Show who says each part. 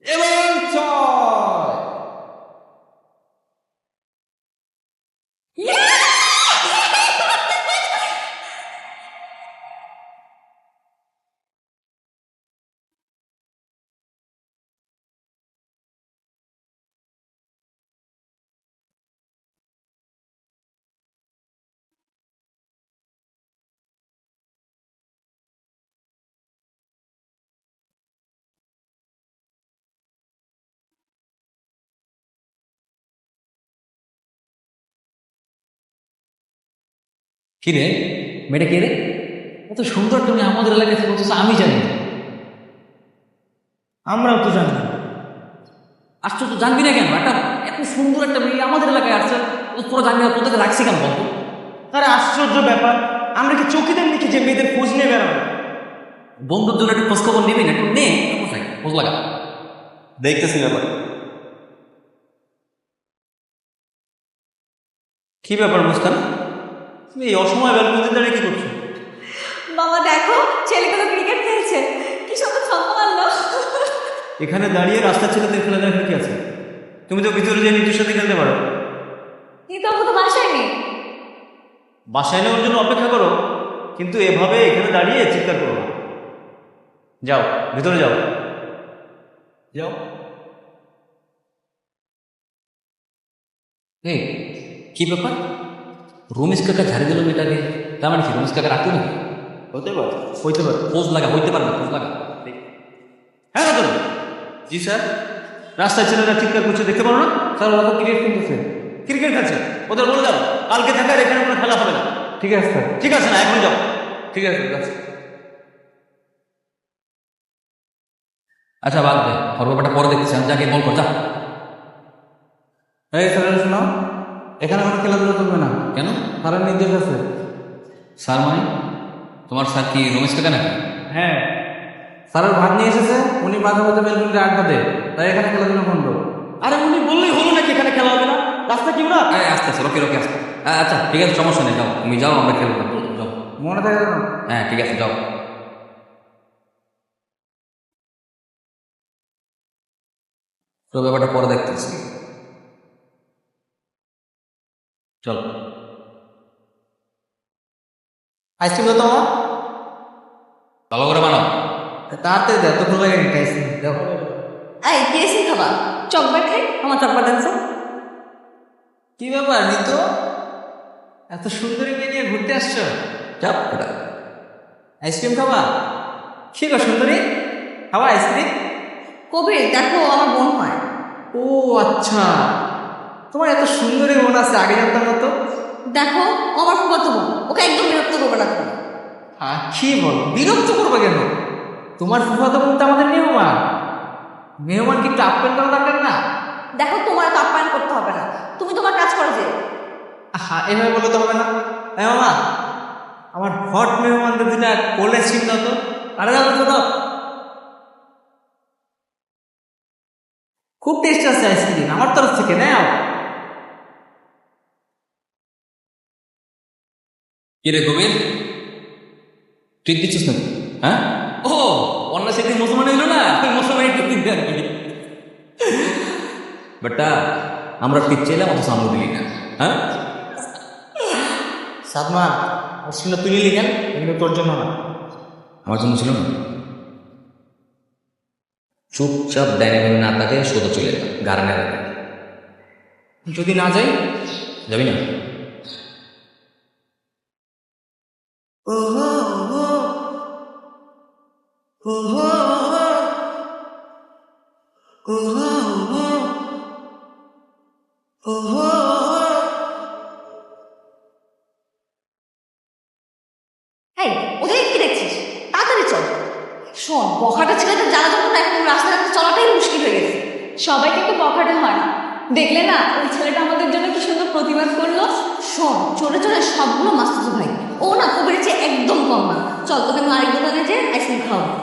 Speaker 1: এবং ছয়।
Speaker 2: কি রে, মেয়েটা কে রে? এত সুন্দর তুমি আমাদের এলাকায় থেকে বলছো, আমি জানি না।
Speaker 1: আমরাও তো জানি না।
Speaker 2: আশ্চর্য, জানবি না কেন? একটা এত সুন্দর একটা মেয়ে আমাদের এলাকায় আসছে, ও তোরা জানবি না? তোদেরকে রাখছি কেন বলতো?
Speaker 1: আরে আশ্চর্য ব্যাপার, আমরা কি চকিদার নাকি যে মেয়েদের খোঁজ নিয়ে বেড়াবো?
Speaker 2: বন্ধুর জন্য একটু খোঁজ খবর নিবি না? একটু নে, কোথায় খোঁজ লাগা।
Speaker 1: দেখতেছি ব্যাপার। কি ব্যাপার মুস্কান, তুমি এই অসময় ব্যালকনিতে দাঁড়িয়ে কি করছো?
Speaker 3: বাবা দেখো, ছেলেগুলো ক্রিকেট খেলছে, কি সুন্দর ছক্কা মারলো।
Speaker 1: এখানে দাঁড়িয়ে রাস্তার ছেলেদের খেলা দেখার কি আছে? তুমি তো ভিতরে যেয়ে নিজের সাথে খেলতে পারো।
Speaker 3: কিন্তু আমি তো বাসায় নেই।
Speaker 1: বাসায় নেওয়ার জন্য অপেক্ষা করো, কিন্তু এভাবে এখানে দাঁড়িয়ে চিৎকার করো না। যাও ভিতরে যাও, যাও।
Speaker 2: এই কি ব্যাপার? রমেশ কাকা ঝাড়ি দিল মেয়েটাকে, তার মানে কি রমেশ কাকা রাখতো নাকি?
Speaker 1: হতে পারে, হইতে পারে।
Speaker 2: খোঁজ লাগা, হইতে পারবে, খোঁজ লাগা।
Speaker 1: হ্যাঁ না তুমি? জি স্যার। রাস্তায় ছেলেরা চিৎকার করছে, দেখতে পারো না?
Speaker 2: স্যার, ওরা তো ক্রিকেট খেলতেছে।
Speaker 1: ক্রিকেট খেলছে, ওদের বলে যাও কালকে থাকার এখানে কোনো খেলা হবে না।
Speaker 2: ঠিক আছে স্যার।
Speaker 1: ঠিক আছে না, এখন যাও।
Speaker 2: ঠিক আছে, ঠিক আছে। আচ্ছা বাদ দে, ওর ব্যাপারটা পরে দেখতেছি, আমি যাকে বল কর, যা।
Speaker 4: এই স্যার শোনো, এখানে কোনো খেলাধুলা করবে না,
Speaker 2: কেন?
Speaker 4: স্যারের নির্দেশ আছে।
Speaker 2: স্যার মানে? তোমার স্যার কি রমেশ কাকা নাকি?
Speaker 1: হ্যাঁ,
Speaker 4: স্যারের ভাত নিয়ে এসেছে, উনি মাঝে মাঝে বেলকুনিতে আড্ডা দেয়, তাই এখানে খেলাধুলা বন্ধ।
Speaker 1: আরে উনি বললেই হলো নাকি এখানে খেলা হবে না? রাস্তা কি না?
Speaker 2: এই আস্তে আস্তে, রোকে রোকে, আস্তে। আচ্ছা ঠিক আছে, সমস্যা নেই, যাও তুমি যাও, আমরা খেলবো না, যাও।
Speaker 4: মনে থাকে যেন।
Speaker 2: হ্যাঁ ঠিক আছে, যাও। তো ব্যাপারটা পরে দেখতেছি, চলো।
Speaker 4: আইসক্রিম দাও তো আমার।
Speaker 2: ভালো করে বানাও।
Speaker 4: তাড়াতাড়ি দেয়, এতক্ষণ লাগে নাকি আইসক্রিম দাও।
Speaker 3: এই কেসি খাবা, চকলেট খাই, আমার চকলেট আনছো।
Speaker 4: কি ব্যাপার নিতো, এত সুন্দরী মেয়ে নিয়ে ঘুরতে আসছো?
Speaker 2: চাপ ওটা।
Speaker 4: আইসক্রিম খাবা? কি গো সুন্দরী, খাবা আইসক্রিম?
Speaker 3: কবির দেখো, আমার বোন হয়।
Speaker 4: ও আচ্ছা, তোমার এত সুন্দরী বোন আছে, আগে জানতাম না তো।
Speaker 3: দেখো, ও আমার ফুফাতো বোন, ওকে একদম বিরক্ত করবে না তুমি।
Speaker 4: হ্যাঁ কি বল, বিরক্ত করবে কেন? তোমার ফুফাতো বোন তো আমাদের মেহমান, মেহমান কি একটু আপ্যায়ন করা দরকার না?
Speaker 3: দেখো, তোমার তো আপ্যায়ন করতে হবে না, তুমি তোমার কাজ করো যে।
Speaker 4: হ্যাঁ এভাবে বললে তো হবে না। হ্যাঁ মামা, আমার হট মেহমানদের দুটা কোল্ড আইসক্রিম দাও তো। আরে দাও তো দাও, খুব টেস্ট আছে আইসক্রিম, আমার তরফ থেকে নাও।
Speaker 2: কি রে কবির, ট্রিট দিচ্ছিস নাকি? হ্যাঁ, ও অন্য সেদিন মুসলমান হইল না, ওই মুসলমানের ট্রিট দিতে আর কি। বাটটা আমরা ট্রিট চাইলাম, অথচ আমরা দিলি না। হ্যাঁ,
Speaker 4: সাদমা, আইসক্রিমটা তুলে লিখেন, এগুলো তোর জন্য না।
Speaker 2: আমার জন্য ছিল না। চুপচাপ ডাইনিং না তাকে সোজা চলে যাবে, গার্ডেনে
Speaker 4: যদি না যাই?
Speaker 2: যাবি না?
Speaker 3: এই, ওদের কি দেখছিস? তাড়াতাড়ি চল। শোন, বখাটা ছেলেদের জ্বালা যখন এখন রাস্তাঘাটে চলাটাই মুশকিল হয়ে গেছে।
Speaker 5: সবাই কিন্তু বখাটে হয় না, দেখলে না ওই ছেলেটা আমাদের জন্য কি সুন্দর প্রতিবাদ করলো।
Speaker 3: শোন, চলে চলে সবগুলো মাস্তুতো ভাই, ও না কবির চেয়ে একদম কম না। চল, তোকে আমি আরেক দোকানে যে আইসক্রিম খাওয়াবো।